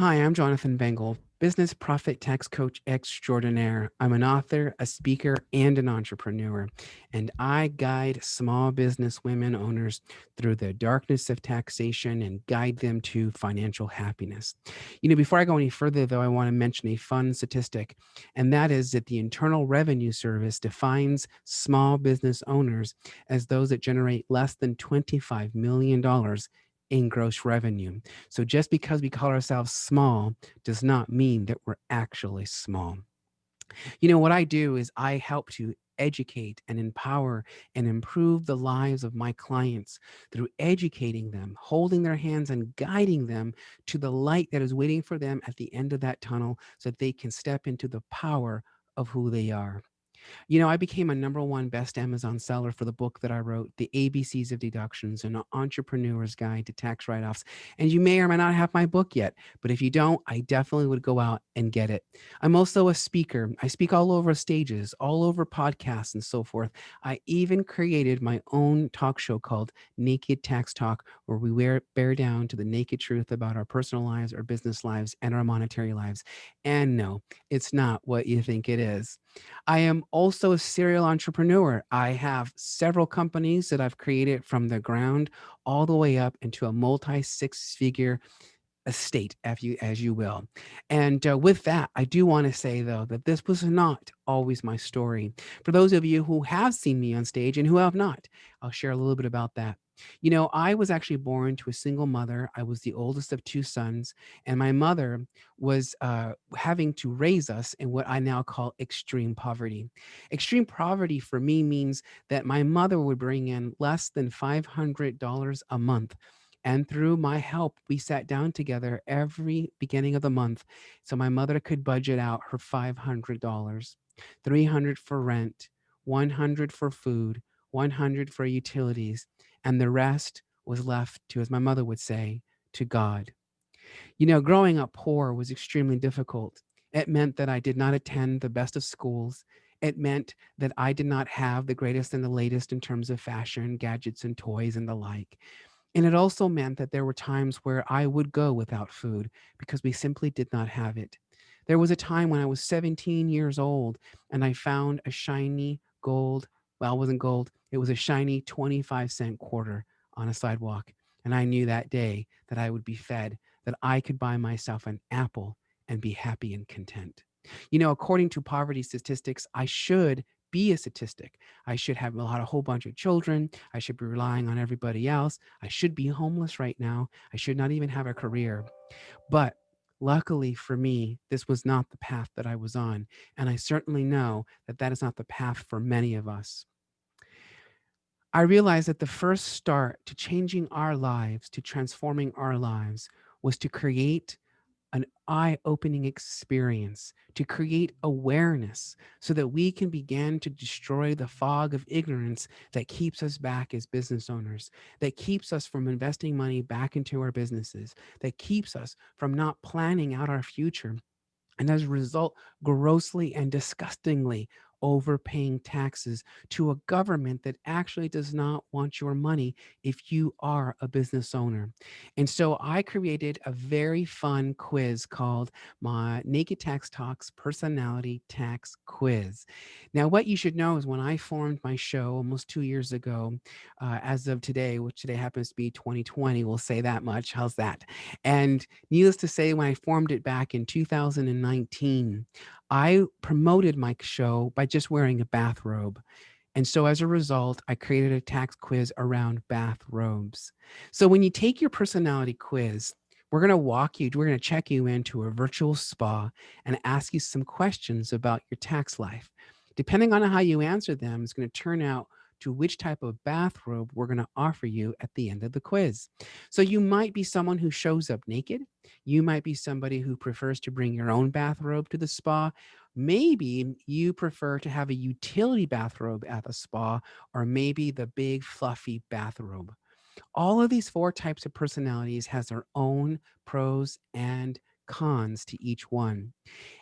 Hi, I'm Jonathan Bengel, business profit tax coach extraordinaire. I'm an author, a speaker, and an entrepreneur, and I guide small business women owners through the darkness of taxation and guide them to financial happiness. Before I go any further, though, I want to mention a fun statistic, and that is that the Internal Revenue Service defines small business owners as those that generate less than $25 million in gross revenue. So just because we call ourselves small does not mean that we're actually small. What I do is I help to educate and empower and improve the lives of my clients through educating them, holding their hands and guiding them to the light that is waiting for them at the end of that tunnel so that they can step into the power of who they are. I became a number one best Amazon seller for the book that I wrote, The ABCs of Deductions, an entrepreneur's guide to tax write-offs. And you may or may not have my book yet, but if you don't, I definitely would go out and get it. I'm also a speaker. I speak all over stages, all over podcasts and so forth. I even created my own talk show called Naked Tax Talk, where we bear down to the naked truth about our personal lives, our business lives, and our monetary lives. And no, it's not what you think it is. I am also a serial entrepreneur. I have several companies that I've created from the ground all the way up into a multi six figure estate, as you will. And with that, I do want to say, though, that this was not always my story. For those of you who have seen me on stage and who have not, I'll share a little bit about that. I was actually born to a single mother. I was the oldest of two sons, and my mother was having to raise us in what I now call extreme poverty. Extreme poverty for me means that my mother would bring in less than $500 a month, and through my help, we sat down together every beginning of the month so my mother could budget out her $500, 300 for rent, 100 for food, 100 for utilities, and the rest was left to, as my mother would say, to God. Growing up poor was extremely difficult. It meant that I did not attend the best of schools. It meant that I did not have the greatest and the latest in terms of fashion, gadgets, and toys and the like. And it also meant that there were times where I would go without food because we simply did not have it. There was a time when I was 17 years old and I found a shiny gold, well, it wasn't gold, it was a shiny 25-cent quarter on a sidewalk. And I knew that day that I would be fed, that I could buy myself an apple and be happy and content. According to poverty statistics, I should be a statistic. I should have a whole bunch of children. I should be relying on everybody else. I should be homeless right now. I should not even have a career. But luckily for me, this was not the path that I was on. And I certainly know that that is not the path for many of us. I realized that the first start to changing our lives, to transforming our lives, was to create an eye-opening experience, to create awareness so that we can begin to destroy the fog of ignorance that keeps us back as business owners, that keeps us from investing money back into our businesses, that keeps us from not planning out our future, and as a result, grossly and disgustingly overpaying taxes to a government that actually does not want your money if you are a business owner. And so I created a very fun quiz called my Naked Tax Talks Personality Tax Quiz. Now, what you should know is when I formed my show almost 2 years ago, as of today, which today happens to be 2020, we'll say that much. How's that? And needless to say, when I formed it back in 2019, I promoted my show by just wearing a bathrobe. And so as a result, I created a tax quiz around bathrobes. So when you take your personality quiz, we're going to check you into a virtual spa and ask you some questions about your tax life. Depending on how you answer them, it's going to turn out to which type of bathrobe we're going to offer you at the end of the quiz. So you might be someone who shows up naked. You might be somebody who prefers to bring your own bathrobe to the spa. Maybe you prefer to have a utility bathrobe at the spa, or maybe the big fluffy bathrobe. All of these four types of personalities has their own pros and cons to each one.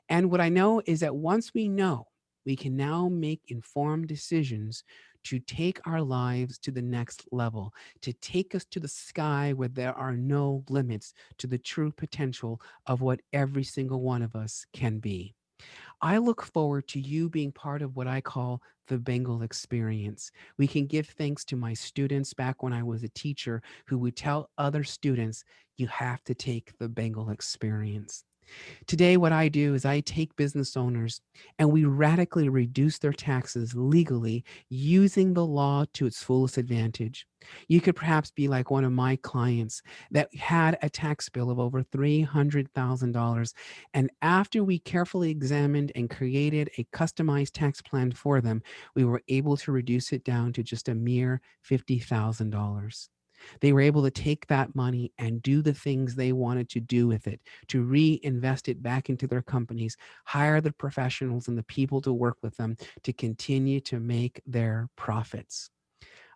And what I know is that once we know, we can now make informed decisions to take our lives to the next level, to take us to the sky where there are no limits to the true potential of what every single one of us can be. I look forward to you being part of what I call the Bengal experience. We can give thanks to my students back when I was a teacher who would tell other students, you have to take the Bengal experience. Today, what I do is I take business owners and we radically reduce their taxes legally using the law to its fullest advantage. You could perhaps be like one of my clients that had a tax bill of over $300,000. And after we carefully examined and created a customized tax plan for them, we were able to reduce it down to just a mere $50,000. They were able to take that money and do the things they wanted to do with it, to reinvest it back into their companies, hire the professionals and the people to work with them to continue to make their profits.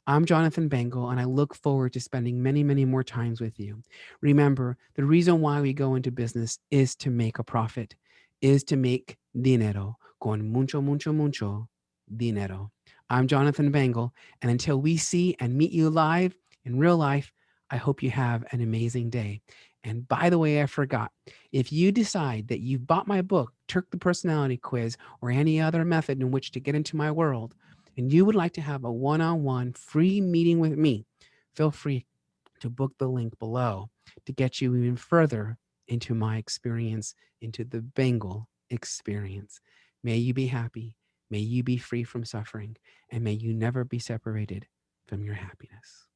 I'm Jonathan Bengel, and I look forward to spending many, many more times with you. Remember, the reason why we go into business is to make a profit, is to make dinero, con mucho, mucho, mucho dinero. I'm Jonathan Bengel, and until we see and meet you live in real life, I hope you have an amazing day. And by the way, I forgot, if you decide that you've bought my book, took the personality quiz, or any other method in which to get into my world, and you would like to have a one-on-one free meeting with me, feel free to book the link below to get you even further into my experience, into the Bengal experience. May you be happy, may you be free from suffering, and may you never be separated from your happiness.